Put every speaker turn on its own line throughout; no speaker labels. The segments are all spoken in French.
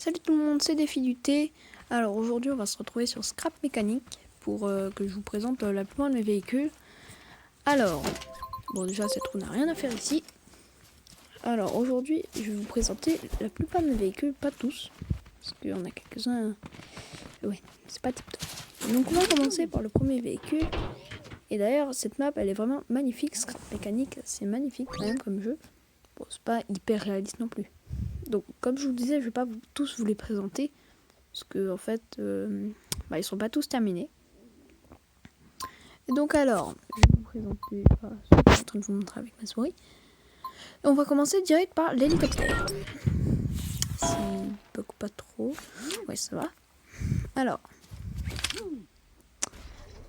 Salut tout le monde, c'est Défi du thé. Alors aujourd'hui on va se retrouver sur Scrap Mécanique pour que je vous présente la plupart de mes véhicules. Alors, bon déjà cette roue n'a rien à faire ici. Alors aujourd'hui je vais vous présenter la plupart de mes véhicules, pas tous, parce qu'il y en a quelques-uns, ouais, c'est pas tip top. Donc on va commencer par le premier véhicule. Et d'ailleurs cette map elle est vraiment magnifique, Scrap Mécanique, c'est magnifique quand même comme jeu. Bon c'est pas hyper réaliste non plus. Donc comme je vous disais, je vais pas tous vous les présenter. Parce que en fait, ils sont pas tous terminés. Et donc alors, je vais vous présenter ce que je suis en train de vous montrer avec ma souris. Et on va commencer direct par l'hélicoptère. S'il bug pas trop. Ouais, ça va. Alors,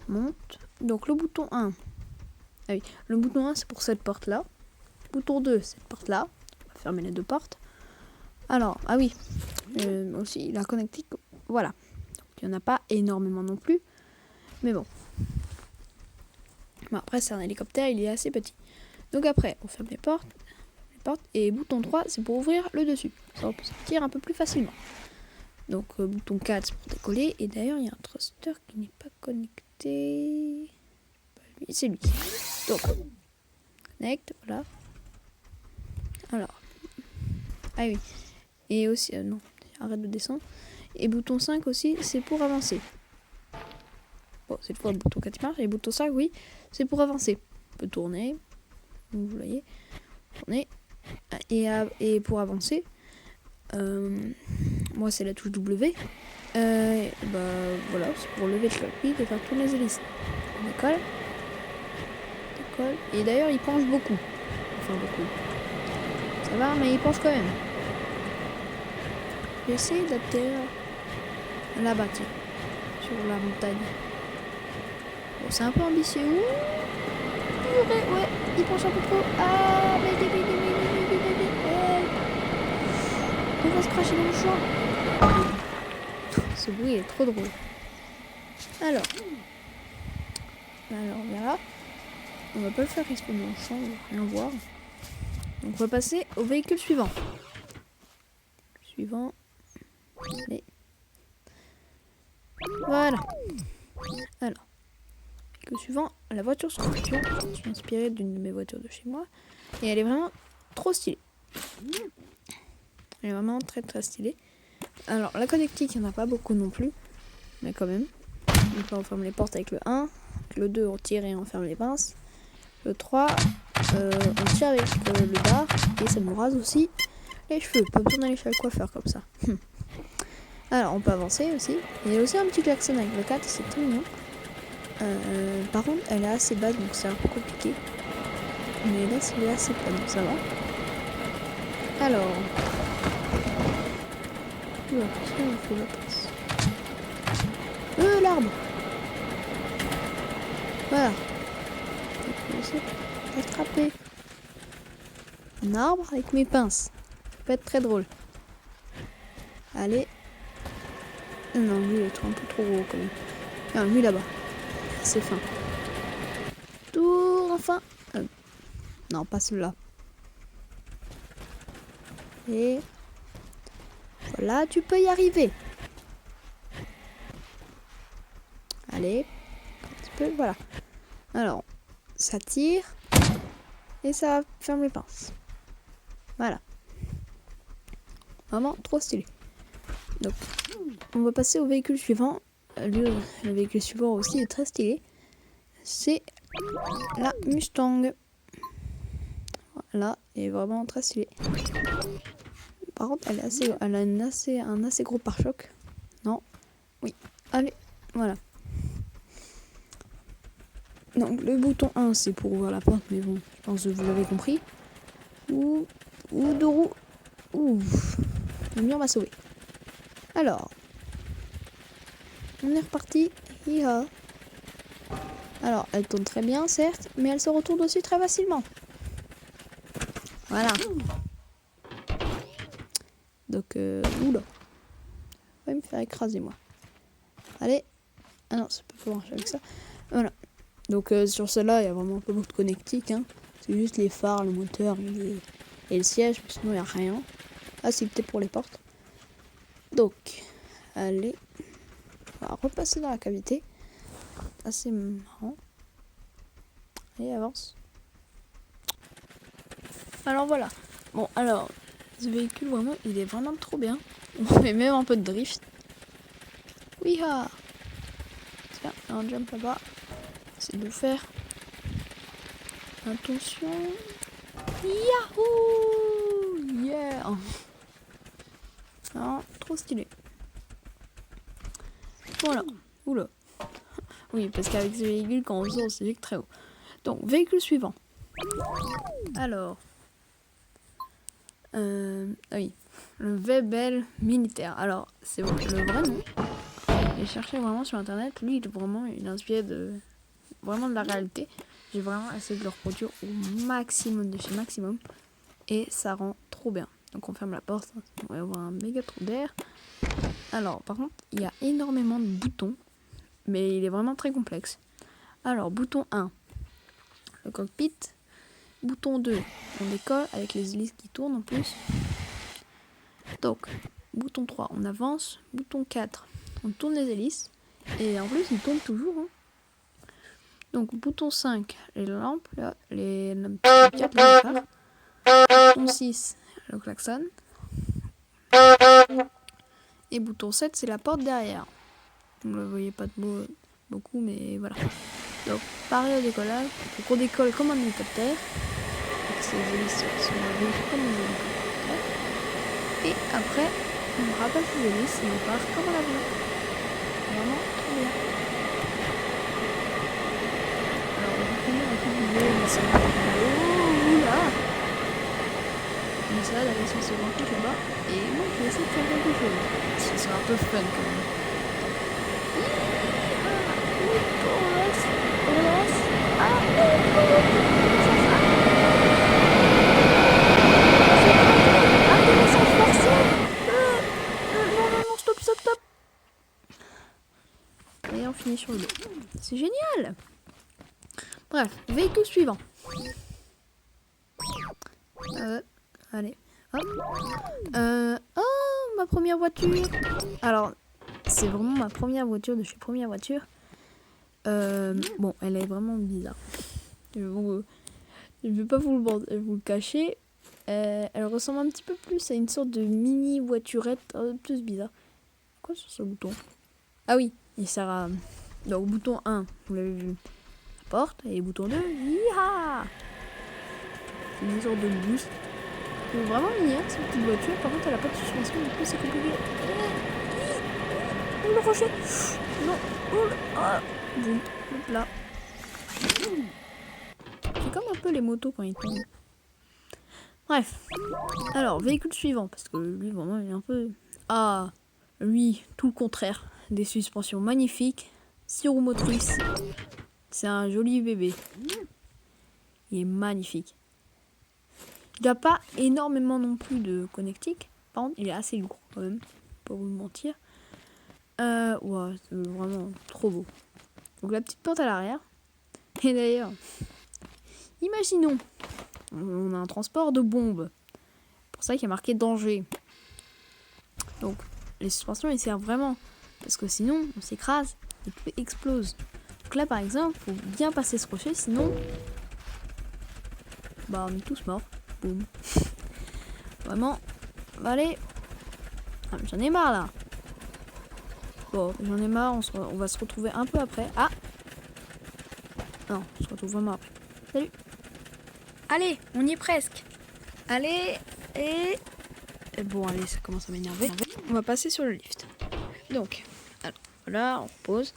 monte. Donc le bouton 1. Ah oui, le bouton 1 c'est pour cette porte là. Bouton 2, cette porte là. On va fermer les deux portes. Alors, ah oui, aussi la connectique, voilà. Il n'y en a pas énormément non plus. Mais bon. Après, c'est un hélicoptère, il est assez petit. Donc après, on ferme les portes. Et bouton 3, c'est pour ouvrir le dessus. Ça, on peut sortir un peu plus facilement. Donc, bouton 4, c'est pour décoller. Et d'ailleurs, il y a un thruster qui n'est pas connecté. C'est lui. Donc, connecte, voilà. Alors. Ah oui. Et aussi, non, arrête de descendre. Et bouton 5 aussi, c'est pour avancer. Bon, cette fois, le bouton 4 marche. Et bouton 5, oui, c'est pour avancer. On peut tourner. Vous voyez. Tourner. Et pour avancer, moi, c'est la touche W. Voilà, c'est pour lever le cockpit et faire tourner les hélices. On décolle. Et d'ailleurs, il penche beaucoup. Enfin, beaucoup. Ça va, mais il penche quand même. J'essaie d'atterrir là-bas, tiens. Sur la montagne. Bon, c'est un peu ambitieux. Ouais, il penche un peu trop. Ah, mais on va se cracher dans le champ. Ce bruit est trop drôle. Alors, voilà. On va pas le faire respawner dans le champ, on va rien voir. Donc on va passer au véhicule suivant. Allez. Voilà. Alors, véhicule suivant, la voiture Scorpion. Je suis inspirée d'une de mes voitures de chez moi. Et elle est vraiment trop stylée. Elle est vraiment très très stylée. Alors, la connectique, il n'y en a pas beaucoup non plus. Mais quand même. Donc là, on ferme les portes avec le 1. Le 2, on tire et on ferme les pinces. Le 3, on tire avec le bar. Et ça nous rase aussi les cheveux. Pas besoin d'aller chez le coiffeur comme ça. Alors, on peut avancer aussi. Il y a aussi un petit klaxon avec le 4, c'est très mignon. Par contre, elle est assez basse, donc c'est un peu compliqué. Mais là, c'est assez plein, donc ça va. Alors... l'arbre. Voilà. Attraper un arbre avec mes pinces. Ça peut être très drôle. Allez. Non, lui il est un peu trop gros quand même. Non, lui là-bas. C'est fin. Tour enfin. Non, pas celui-là. Et voilà, tu peux y arriver. Allez, un petit peu, voilà. Alors, ça tire et ça ferme les pinces. Voilà. Vraiment trop stylé. Donc, on va passer au véhicule suivant. Le véhicule suivant aussi est très stylé. C'est la Mustang. Voilà, elle est vraiment très stylée. Par contre, elle a un assez gros pare-choc. Non. Oui. Allez, voilà. Donc le bouton 1 c'est pour ouvrir la porte, mais bon, je pense que vous l'avez compris. Ou deux roues. Ouf. Le mur m'a sauvé. Alors. On est reparti. Hi-ha. Alors, elle tourne très bien, certes, mais elle se retourne aussi très facilement. Voilà. Donc, oula. Va me faire écraser, moi. Allez. Ah non, ça peut pas marcher avec ça. Voilà. Donc, sur celle-là, il y a vraiment pas beaucoup de connectique. Hein. C'est juste les phares, le moteur et le siège, mais sinon, il n'y a rien. Ah, c'est peut-être pour les portes. Donc, allez, on va repasser dans la cavité. Assez marrant. Allez, avance. Alors voilà. Bon, alors, ce véhicule, vraiment, il est vraiment trop bien. On fait même un peu de drift. Wiha! Tiens, un jump là-bas. C'est de le faire. Attention. Yahoo! Yeah! Non, trop stylé. Voilà. Oula. Oui, parce qu'avec ce véhicule, quand on sort, c'est très haut. Donc, véhicule suivant. Alors. Oui. Le Webel militaire. Alors, c'est le vrai nom. J'ai cherché vraiment sur internet. Lui, il inspire vraiment de la réalité. J'ai vraiment essayé de le reproduire au maximum de chez maximum. Et ça rend trop bien. Donc, on ferme la porte. On va avoir un méga trou d'air. Alors, par contre, il y a énormément de boutons. Mais il est vraiment très complexe. Alors, bouton 1, le cockpit. Bouton 2, on décolle avec les hélices qui tournent en plus. Donc, bouton 3, on avance. Bouton 4, on tourne les hélices. Et en plus, ils tournent toujours. Hein. Donc, bouton 5, les lampes, les lampes 4, les phares. Bouton 6, le klaxon. Et bouton 7, c'est la porte derrière. Vous ne le voyez pas beaucoup, mais voilà. Donc, pareil au décollage. Donc, on décolle comme un hélicoptère. Avec ces hélices qui sont rouges comme un hélicoptère. Et après, on rapasse les hélices et on part comme un avion. Vraiment trop bien. Alors, on va finir un peu de vidéo, mais c'est un peu oula. On essaie d'aller sur ce grand truc là-bas. Et moi, je vais essayer de faire quelque chose. Ça sera un peu fun quand même. Stop. Et on finit sur le dos. C'est génial. Bref, véhicule suivant. Allez, hop. Oh, ma première voiture. Alors, c'est vraiment ma première voiture de chez Première Voiture. Bon, elle est vraiment bizarre. Je vais pas vous le cacher. Elle ressemble un petit peu plus à une sorte de mini voiturette plus bizarre. Quoi sur ce bouton? Ah oui, il sert à... Donc, bouton 1, vous l'avez vu, la porte. Et bouton 2, yiha! C'est une sorte de boost. C'est vraiment mignon, cette petite voiture. Par contre, elle a pas de suspension, du coup, c'est compliqué. Oh, le rocher! Non! Oh, ah! Boum, hop là. C'est comme un peu les motos quand ils tombent. Bref. Alors, véhicule suivant, parce que lui, vraiment, il est un peu... Ah! Lui, tout le contraire. Des suspensions magnifiques. 6 roues motrices. C'est un joli bébé. Il est magnifique. Il n'a pas énormément non plus de connectique. Par contre, il est assez lourd quand même. Pas vous mentir. Ouais, c'est vraiment trop beau. Donc la petite porte à l'arrière. Et d'ailleurs, imaginons, on a un transport de bombes. Pour ça qu'il y a marqué danger. Donc les suspensions, ils servent vraiment. Parce que sinon, on s'écrase et tout explose. Donc là, par exemple, il faut bien passer ce rocher, sinon, bah, on est tous morts. Boum. Vraiment. Allez. Ah, j'en ai marre là. Bon, j'en ai marre. On va se retrouver un peu après. Ah. Non, on se retrouve vraiment après. Salut. Allez, on y est presque. Allez. Et bon, allez, ça commence à m'énerver. On va passer sur le lift. Donc, alors, voilà, on repose.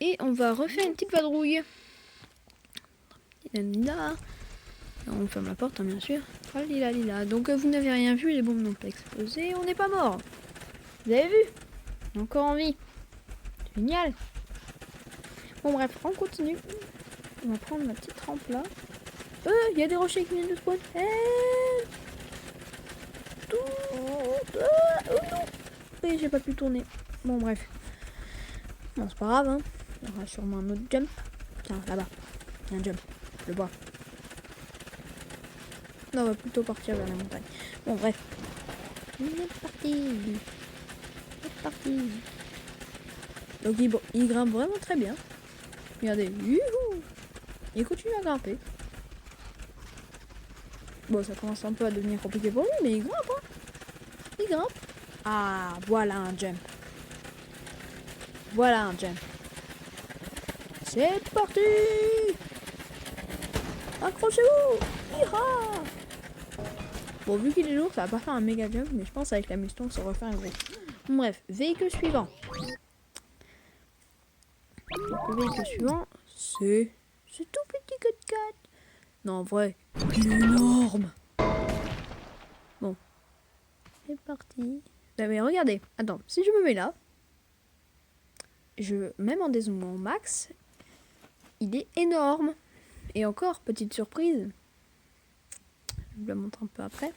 Et on va refaire une petite vadrouille. Là. On ferme la porte, hein, bien sûr. Oh, lila. Donc, vous n'avez rien vu, les bombes n'ont pas explosé. On n'est pas mort. Vous avez vu? On est encore en vie. Génial. Bon, bref, on continue. On va prendre la petite rampe là. Il y a des rochers qui viennent de spawn. Non. Et j'ai pas pu tourner. Bon, bref. Bon, c'est pas grave, hein. Il y aura sûrement un autre jump. Tiens, là-bas. Il y a un jump. Je le vois. Non, on va plutôt partir vers la montagne. Bon, bref. On est parti. parti. Donc il grimpe vraiment très bien. Regardez, youhou, il continue à grimper. Bon, ça commence un peu à devenir compliqué pour lui, mais il grimpe, hein. Il grimpe. Ah, voilà un jump. Voilà un jump. C'est parti. Accrochez-vous. Ira. Bon, vu qu'il est lourd, ça va pas faire un méga jump, mais je pense avec la Mustang, ça va faire un gros. Bref, véhicule suivant. Donc, le véhicule suivant, c'est tout petit 4x4. Non, en vrai, il est énorme. Bon, c'est parti. Bah, mais regardez, attends, si je me mets là, même en dézoomant au max, il est énorme. Et encore, petite surprise, je vous la montre un peu après.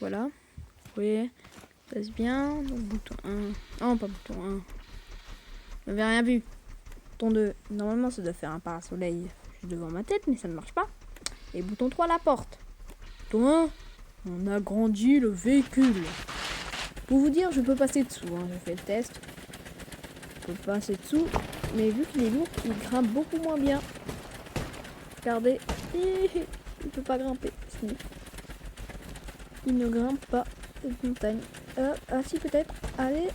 Voilà, vous voyez, ça passe bien. Donc, bouton 1, non pas bouton 1, vous n'avez rien vu. Bouton 2, normalement ça doit faire un parasoleil juste devant ma tête, mais ça ne marche pas. Et bouton 3, la porte. Bouton 1, on agrandit le véhicule. Pour vous dire, je peux passer dessous, hein. J'ai fait le test. Je peux passer dessous, mais vu qu'il est lourd, il grimpe beaucoup moins bien. Regardez, il peut pas grimper. Il ne grimpe pas cette montagne. Ah si, peut-être. Allez.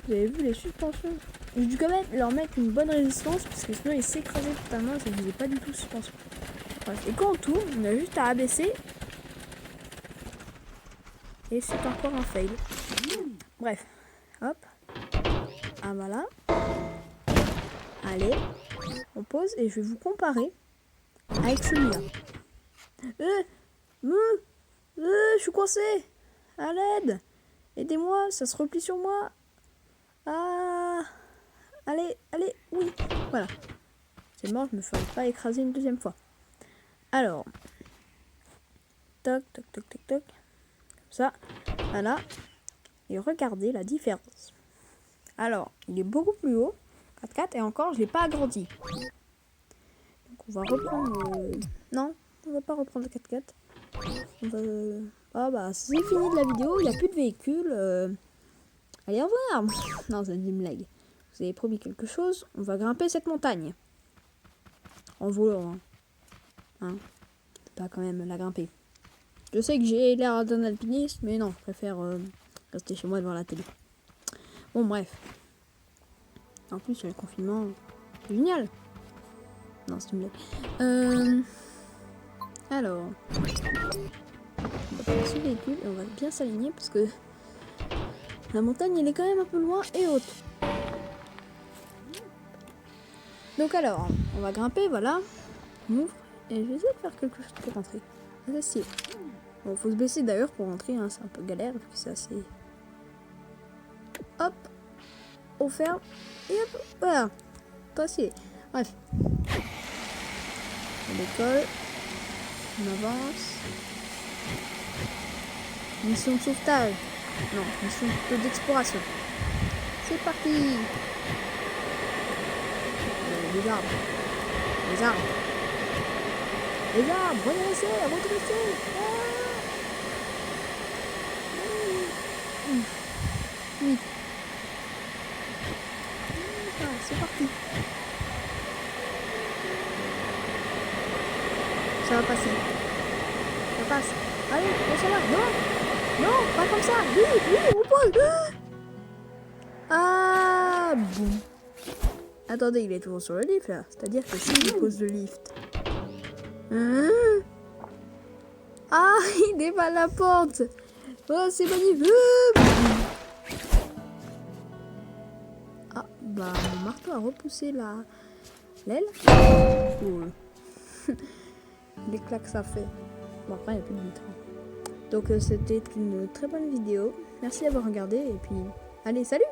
Vous avez vu les suspensions? J'ai dû quand même leur mettre une bonne résistance, parce que sinon il s'écrasait totalement et ça ne faisait pas du tout suspension. Bref, et quand on tourne, on a juste à abaisser. Et c'est encore un fail. Bref. Hop. Ah voilà. Allez. On pose et je vais vous comparer avec celui-là. Je suis coincé. À l'aide. Aidez-moi, ça se replie sur moi. Ah. Allez, oui. Voilà. C'est mort, je me ferai pas écraser une deuxième fois. Alors. Toc, toc, toc, toc, toc. Comme ça. Voilà. Et regardez la différence. Alors, il est beaucoup plus haut. 4x4 et encore, je l'ai pas agrandi. Donc on va reprendre... Non, on va pas reprendre le 4x4. On va... Ah bah, c'est fini de la vidéo, il n'y a plus de véhicule. Allez, au revoir. Non, c'est une blague. Vous avez promis quelque chose, on va grimper cette montagne. En volant, hein. Pas quand même la grimper. Je sais que j'ai l'air d'un alpiniste, mais non, je préfère rester chez moi devant la télé. Bon, bref. En plus, le confinement, c'est génial. Non, c'est une blague. Alors, on va prendre ce véhicule et on va bien s'aligner parce que la montagne, elle est quand même un peu loin et haute. Donc alors, on va grimper, voilà. On ouvre et je vais essayer de faire quelque chose pour rentrer. On va essayer. Bon, faut se baisser d'ailleurs pour rentrer, hein, c'est un peu galère vu que c'est assez... Hop, on ferme et hop, voilà. Passé. Bref. On décolle. On avance. Mission de sauvetage. Non, mission plutôt d'exploration. C'est parti. Les arbres. Les arbres. Les arbres. Redressez. Redressez. Oui. Ah, c'est parti. Ça va passer. Ça passe. Allez, on s'en va. Non, pas comme ça. Oui, on pose. Ah, bon. Attendez, il est toujours sur le lift, là. C'est-à-dire que si je pose le lift... Ah, il dévale la porte. Oh, c'est magnifique. Ah, bah, mon marteau a repoussé l'aile. Oh. L'éclat que ça fait. Bon, après, il n'y a plus de vitre. Donc, c'était une très bonne vidéo. Merci d'avoir regardé. Et puis, allez, salut!